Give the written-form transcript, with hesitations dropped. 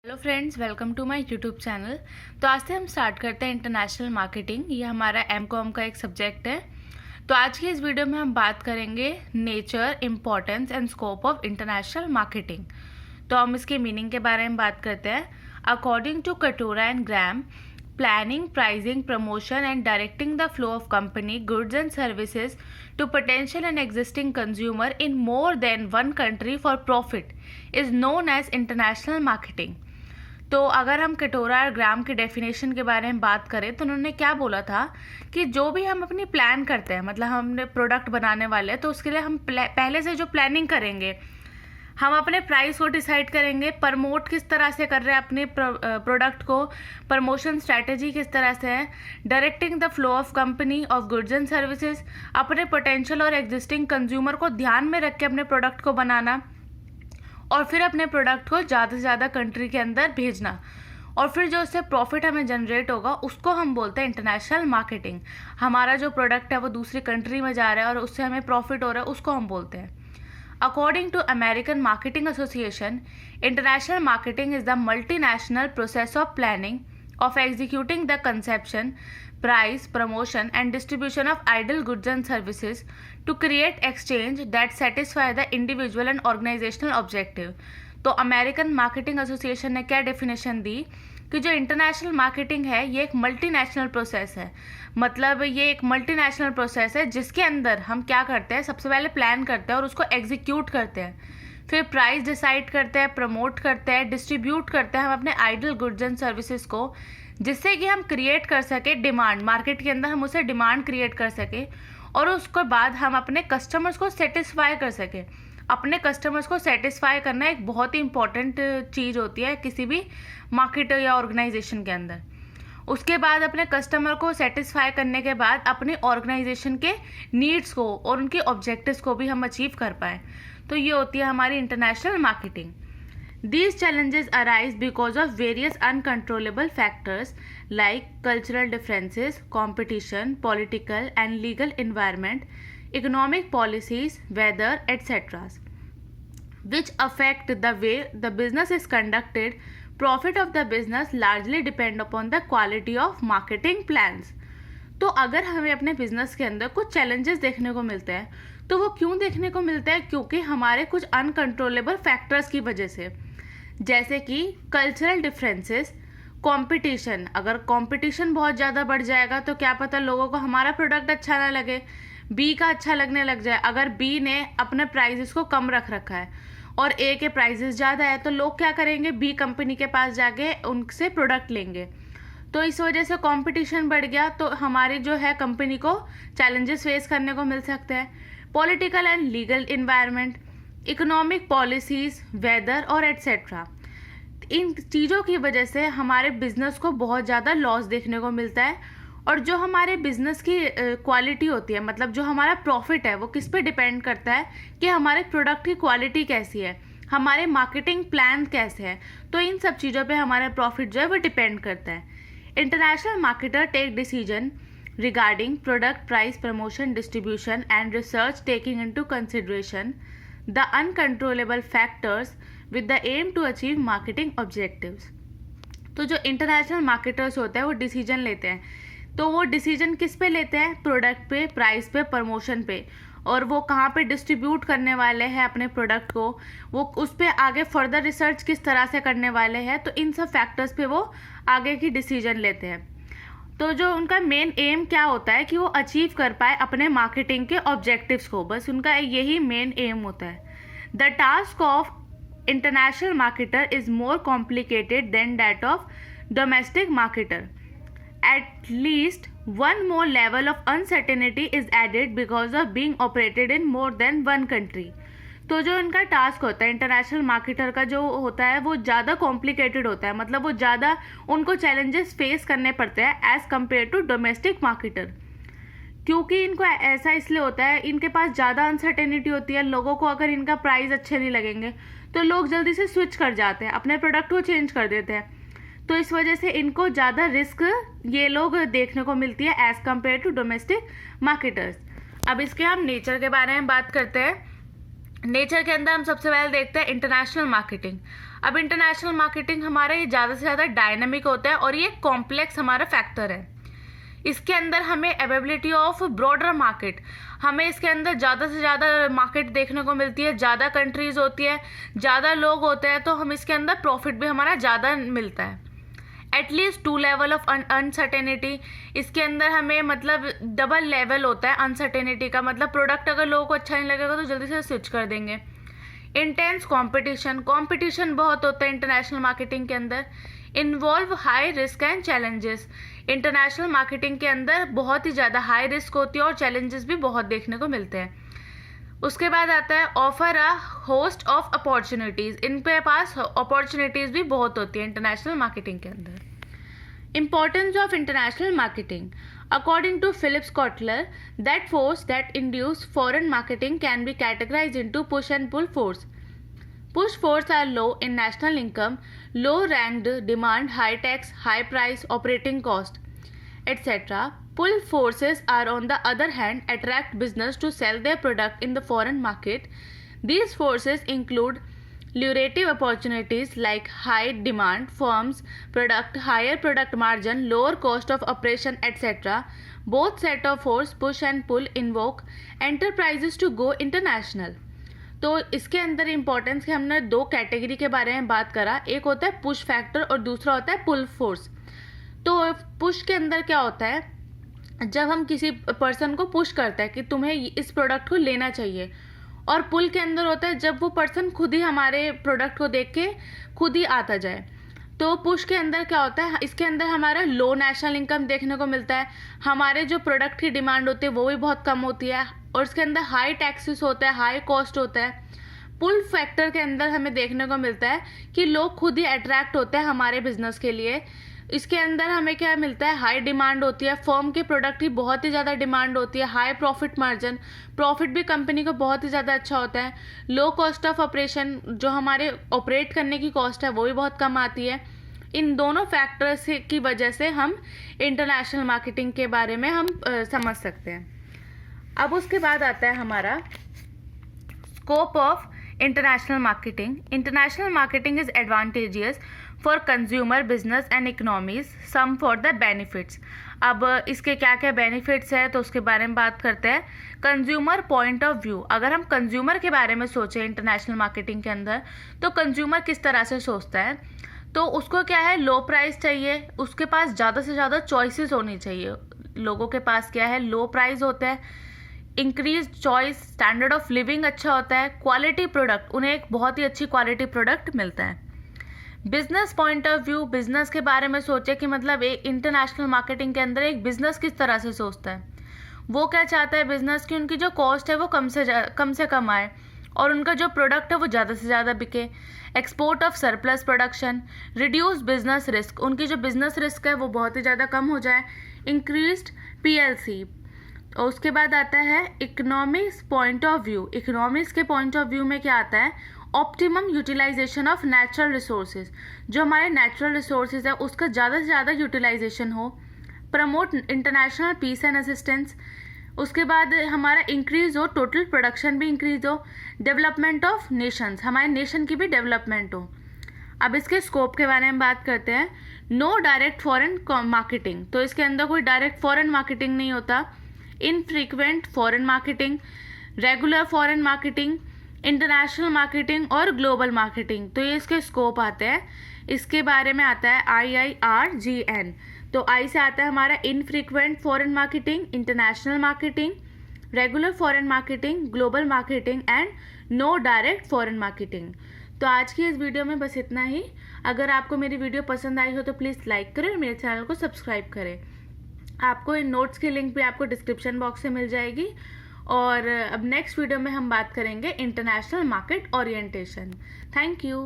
Hello friends, welcome to my YouTube channel. तो आज से हम स्टार्ट करते हैं इंटरनेशनल मार्केटिंग। ये हमारा एमकॉम का एक सब्जेक्ट है। तो आज की इस वीडियो में हम बात करेंगे nature, importance and scope of international marketing. तो हम इसके मीनिंग के बारे में बात करते हैं। अकॉर्डिंग टू कटोरा and gram, planning, pricing, promotion and directing the flow of company goods and services to potential and existing consumer in more than one country for profit is known as international marketing। तो अगर हम कटोरा और ग्राम के definition के बारे में बात करें तो उन्होंने क्या बोला था कि जो भी हम अपनी प्लान करते हैं, मतलब हमने प्रोडक्ट बनाने वाले हैं तो उसके लिए हम पहले से जो प्लानिंग करेंगे, हम अपने प्राइस को डिसाइड करेंगे, प्रमोट किस तरह से कर रहे हैं अपने प्रोडक्ट को, प्रमोशन स्ट्रैटेजी किस तरह से है, directing the flow of company of goods and services, अपने पोटेंशियल और एग्जिस्टिंग कंज्यूमर को ध्यान में रख के अपने प्रोडक्ट को बनाना और फिर अपने प्रोडक्ट को ज़्यादा से ज़्यादा कंट्री के अंदर भेजना, और फिर जो उससे प्रॉफिट हमें जनरेट होगा उसको हम बोलते हैं इंटरनेशनल मार्केटिंग। हमारा जो प्रोडक्ट है वो दूसरी कंट्री में जा रहा है और उससे हमें प्रॉफिट हो रहा है, उसको हम बोलते हैं। According to American Marketing Association, international marketing is the multinational process of planning, of executing the conception, price, promotion, and distribution of ideal goods and services to create exchange that satisfy the individual and organizational objective। तो American marketing association ने क्या definition दी कि जो international marketing है ये एक multinational process है। मतलब ये एक मल्टीनेशनल प्रोसेस है जिसके अंदर हम क्या करते हैं, सबसे पहले प्लान करते हैं और उसको एग्जीक्यूट करते हैं, फिर प्राइस डिसाइड करते हैं, प्रमोट करते हैं, डिस्ट्रीब्यूट करते हैं हम अपने आइडल गुड्स एंड सर्विसेज को, जिससे कि हम क्रिएट कर सके डिमांड, मार्केट के अंदर हम उसे डिमांड क्रिएट कर सके और उसके बाद हम अपने कस्टमर्स को सेटिस्फाई कर सके। अपने कस्टमर्स को सेटिस्फाई करना एक बहुत ही इंपॉर्टेंट चीज़ होती है किसी भी मार्केट या ऑर्गेनाइजेशन के अंदर। उसके बाद अपने कस्टमर को सेटिस्फाई करने के बाद अपने ऑर्गेनाइजेशन के नीड्स को और उनके ऑब्जेक्टिव्स को भी हम अचीव कर पाएँ। तो ये होती है हमारी international marketing. These challenges arise because of various uncontrollable factors like cultural differences, competition, political and legal environment, economic policies, weather, etc., which affect the way the business is conducted. Profit of the business largely depend upon the quality of marketing plans। तो अगर हमें अपने business के अंदर कुछ challenges देखने को मिलते हैं तो वो क्यों देखने को मिलते हैं, क्योंकि हमारे कुछ अनकंट्रोलेबल फैक्टर्स की वजह से, जैसे कि कल्चरल डिफरेंसेस, कंपटीशन। अगर कंपटीशन बहुत ज़्यादा बढ़ जाएगा तो क्या पता लोगों को हमारा प्रोडक्ट अच्छा ना लगे, बी का अच्छा लगने लग जाए। अगर बी ने अपने प्राइजेस को कम रख रखा है और ए के प्राइजेस ज़्यादा है तो लोग क्या करेंगे, बी कंपनी के पास जाके उनसे प्रोडक्ट लेंगे। तो इस वजह से कंपटीशन बढ़ गया तो हमारी जो है कंपनी को चैलेंजेस फेस करने को मिल सकते हैं। Political and legal environment, economic policies, weather और एट्सेट्रा, इन चीज़ों की वजह से हमारे बिजनेस को बहुत ज़्यादा लॉस देखने को मिलता है। और जो हमारे बिजनेस की क्वालिटी होती है, मतलब जो हमारा प्रॉफिट है, वो किस पे डिपेंड करता है कि हमारे प्रोडक्ट की क्वालिटी कैसी है, हमारे मार्केटिंग प्लान कैसे हैं। तो इन सब चीज़ों पे हमारा प्रॉफिट जो है वो डिपेंड करता है। International marketer take decision regarding product price, promotion, distribution and research taking into consideration the uncontrollable factors with the aim to achieve marketing objectives. तो जो इंटरनेशनल मार्केटर्स होते हैं वो डिसीजन लेते हैं, तो वो डिसीजन किस पे लेते हैं, प्रोडक्ट पे, प्राइस पे, प्रमोशन पे, और वो कहाँ पे डिस्ट्रीब्यूट करने वाले हैं अपने प्रोडक्ट को, वो उस पर आगे फर्दर रिसर्च किस तरह से करने वाले हैं। तो इन सब फैक्टर्स पे वो आगे की डिसीजन लेते हैं। तो जो उनका मेन एम क्या होता है कि वो अचीव कर पाए अपने मार्केटिंग के ऑब्जेक्टिव्स को, बस उनका यही मेन एम होता है। The task of international marketer is more complicated then that of domestic marketer. At least one more level of uncertainty is added because of being operated in more than one country। तो जो इनका task होता है international marketer का, जो होता है वो ज़्यादा कॉम्प्लिकेटेड होता है, मतलब वो ज़्यादा उनको चैलेंजेस फेस करने पड़ते हैं as compare to domestic marketer. क्योंकि इनको ऐसा इसलिए होता है, इनके पास ज़्यादा अनसर्टेनिटी होती है। लोगों को अगर इनका प्राइस अच्छे नहीं लगेंगे तो लोग जल्दी से स्विच कर जाते हैं, अपने प्रोडक्ट को चेंज कर देते हैं। तो इस वजह से इनको ज़्यादा रिस्क ये लोग देखने को मिलती है as compare to domestic marketers. अब इसके हम नेचर के बारे में बात करते हैं। नेचर के अंदर हम सबसे पहले देखते हैं इंटरनेशनल मार्केटिंग। अब इंटरनेशनल मार्केटिंग हमारा ये ज़्यादा से ज़्यादा डायनामिक होता है और ये कॉम्प्लेक्स हमारा फैक्टर है। इसके अंदर हमें अवेलेबिलिटी ऑफ ब्रॉडर मार्केट, हमें इसके अंदर ज़्यादा से ज़्यादा मार्केट देखने को मिलती है, ज़्यादा कंट्रीज़ होती है, ज़्यादा लोग होते हैं, तो हम इसके अंदर प्रॉफिट भी हमारा ज़्यादा मिलता है। एटलीस्ट 2 लेवल ऑफ अनसर्टेनिटी, इसके अंदर हमें मतलब डबल लेवल होता है अनसर्टेनिटी का, मतलब प्रोडक्ट अगर लोगों को अच्छा नहीं लगेगा तो जल्दी से स्विच कर देंगे। इंटेंस कंपटीशन बहुत होता है इंटरनेशनल मार्केटिंग के अंदर। Involve high risk and challenges, international marketing के अंदर बहुत ही ज़्यादा हाई रिस्क होती है और चैलेंजेस भी बहुत देखने को मिलते हैं। उसके बाद आता है offer a host of opportunities, in pay pass opportunities भी बहुत होती है इंटरनेशनल मार्केटिंग के अंदर। Importance of international marketing. According to Philip Kotler, that force that induce foreign marketing can be categorized into push and pull force. Push force are low in national income, low ranked demand, high tax, high price, operating cost, etc. Pull forces are on the other hand attract business to sell their product in the foreign market. These forces include lucrative opportunities like high demand, firms, product, higher product margin, lower cost of operation, etc. Both set of force, push and pull, invoke enterprises to go international. तो इसके अंदर importance के हमने 2 category के बारे में बात करा, एक होता है पुश फैक्टर और दूसरा होता है पुल फोर्स। तो पुश के अंदर क्या होता है, जब हम किसी पर्सन को पुश करते हैं कि तुम्हें इस प्रोडक्ट को लेना चाहिए, और पुल के अंदर होता है जब वो पर्सन खुद ही हमारे प्रोडक्ट को देख के खुद ही आता जाए। तो पुश के अंदर क्या होता है, इसके अंदर हमारा लो नेशनल इनकम देखने को मिलता है, हमारे जो प्रोडक्ट की डिमांड होती है वो भी बहुत कम होती है, और इसके अंदर हाई टैक्सेस होता है, हाई कॉस्ट होता है। पुल फैक्टर के अंदर हमें देखने को मिलता है कि लोग खुद ही अट्रैक्ट होते हैं हमारे बिजनेस के लिए। इसके अंदर हमें क्या मिलता है, हाई डिमांड होती है, फर्म के प्रोडक्ट की बहुत ही ज़्यादा डिमांड होती है, हाई प्रॉफिट मार्जिन, प्रॉफिट भी कंपनी को बहुत ही ज़्यादा अच्छा होता है, लो कॉस्ट ऑफ ऑपरेशन, जो हमारे ऑपरेट करने की कॉस्ट है वो भी बहुत कम आती है। इन दोनों फैक्टर्स की वजह से हम इंटरनेशनल मार्केटिंग के बारे में हम समझ सकते हैं। अब उसके बाद आता है हमारा scope of international marketing. International marketing is advantageous for consumer, business and economies, some for the benefits. अब इसके क्या क्या बेनिफिट्स है तो उसके बारे में बात करते हैं। कंज्यूमर पॉइंट ऑफ व्यू, अगर हम कंज्यूमर के बारे में सोचें इंटरनेशनल मार्केटिंग के अंदर, तो कंज्यूमर किस तरह से सोचता है, तो उसको क्या है, लो प्राइस चाहिए, उसके पास ज़्यादा से ज़्यादा चॉइसेस होनी चाहिए। लोगों के पास क्या है, लो प्राइस होता है, increase choice, standard of living अच्छा होता है, क्वालिटी प्रोडक्ट, उन्हें एक बहुत ही अच्छी क्वालिटी प्रोडक्ट मिलता है। Business point of view, business के बारे में सोचे कि मतलब एक इंटरनेशनल मार्केटिंग के अंदर एक बिजनेस किस तरह से सोचता है, वो क्या चाहता है बिजनेस की उनकी जो कॉस्ट है वो कम से कम आए और उनका जो प्रोडक्ट है वो ज़्यादा से ज़्यादा बिके। Export of surplus production, reduce business risk, उनकी जो बिजनेस रिस्क है वो बहुत ही ज़्यादा कम हो जाए। Increased PLC। और उसके बाद आता है economics point of view. Economics के पॉइंट ऑफ व्यू में क्या आता है, optimum utilisation of natural resources, जो हमारे नेचुरल रिसोर्सेज है उसका ज़्यादा से ज़्यादा यूटिलाइजेशन हो। Promote international peace and assistance, उसके बाद हमारा इंक्रीज हो, टोटल प्रोडक्शन भी इंक्रीज हो। डेवलपमेंट ऑफ नेशंस, हमारे नेशन की भी डेवलपमेंट हो। अब इसके स्कोप के बारे में बात करते हैं। नो डायरेक्ट फॉरेन मार्केटिंग, तो इसके अंदर कोई डायरेक्ट फॉरेन मार्केटिंग नहीं होता। Infrequent foreign marketing, regular foreign marketing, international marketing और ग्लोबल मार्केटिंग, तो ये इसके स्कोप आते हैं। इसके बारे में आता है IIRGN। तो आई से आता है हमारा infrequent foreign marketing, international marketing, regular foreign marketing, global marketing and no direct foreign marketing. तो आज की इस वीडियो में बस इतना ही। अगर आपको मेरी वीडियो पसंद आई हो तो प्लीज़ लाइक करें और मेरे चैनल को सब्सक्राइब करें। आपको इन नोट्स की लिंक भी आपको डिस्क्रिप्शन बॉक्स से मिल जाएगी। और अब नेक्स्ट वीडियो में हम बात करेंगे international market orientation. Thank you.